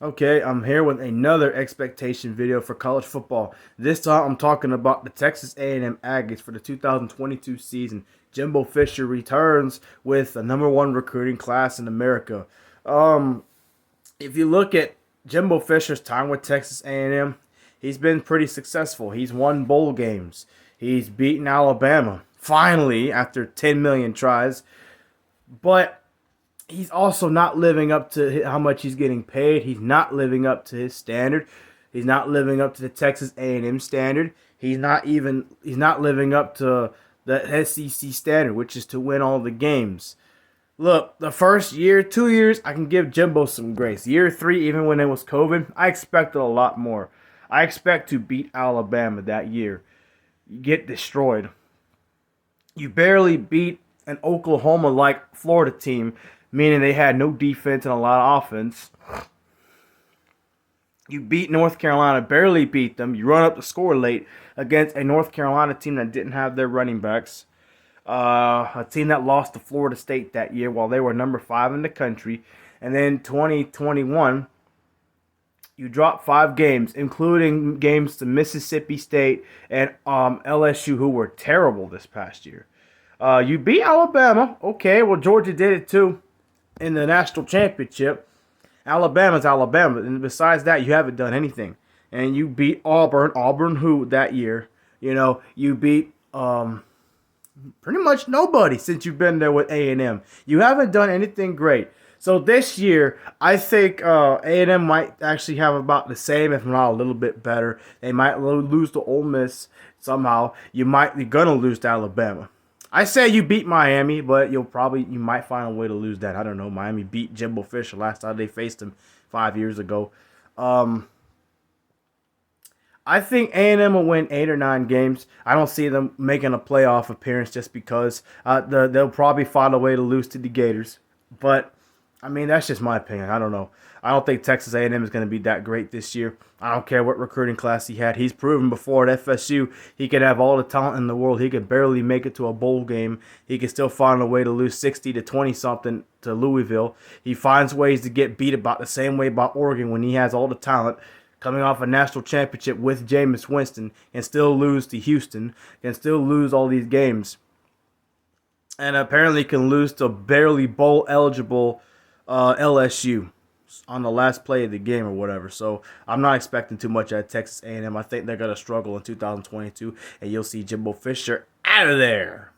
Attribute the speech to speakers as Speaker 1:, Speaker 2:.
Speaker 1: Okay, I'm here with another expectation video for college football. This time I'm talking about the Texas A&M Aggies for the 2022 season. Jimbo Fisher returns with the number one recruiting class in America. Um, if you look at Jimbo Fisher's time with Texas A&M, he's been pretty successful. He's won bowl games. He's beaten Alabama finally after 10 million tries. But he's also not living up to how much he's getting paid. He's not living up to his standard. He's not living up to the Texas A&M standard. He's not living up to the SEC standard, which is to win all the games. Look, the first year, 2 years, I can give Jimbo some grace. Year three, even when it was COVID, I expected a lot more. I expect to beat Alabama that year. You get destroyed. You barely beat an Oklahoma like Florida team, meaning they had no defense and a lot of offense. You beat North Carolina, barely beat them. You run up the score late against a North Carolina team that didn't have their running backs. A team that lost to Florida State that year while they were number 5 in the country. And then 2021, you dropped 5 games, including games to Mississippi State and LSU, who were terrible this past year. You beat Alabama. Okay, well, Georgia did it too in the national championship. Alabama's Alabama. And besides that, you haven't done anything. And you beat Auburn. Auburn who that year? You beat pretty much nobody since you've been there with A&M. You haven't done anything great. So this year, I think A&M might actually have about the same, if not a little bit better. They might lose to Ole Miss somehow. You're gonna lose to Alabama. I say you beat Miami, but you might find a way to lose that. I don't know. Miami beat Jimbo Fisher last time they faced him 5 years ago. I think A&M will win 8 or 9 games. I don't see them making a playoff appearance just because they'll probably find a way to lose to the Gators. But I mean, that's just my opinion. I don't know. I don't think Texas A&M is going to be that great this year. I don't care what recruiting class he had. He's proven before at FSU he could have all the talent in the world. He could barely make it to a bowl game. He could still find a way to lose 60 to 20 something to Louisville. He finds ways to get beat about the same way by Oregon when he has all the talent. Coming off a national championship with Jameis Winston and still lose to Houston and still lose all these games. And apparently can lose to barely bowl eligible LSU on the last play of the game or whatever. So I'm not expecting too much out of Texas A&M. I think they're going to struggle in 2022, and you'll see Jimbo Fisher out of there.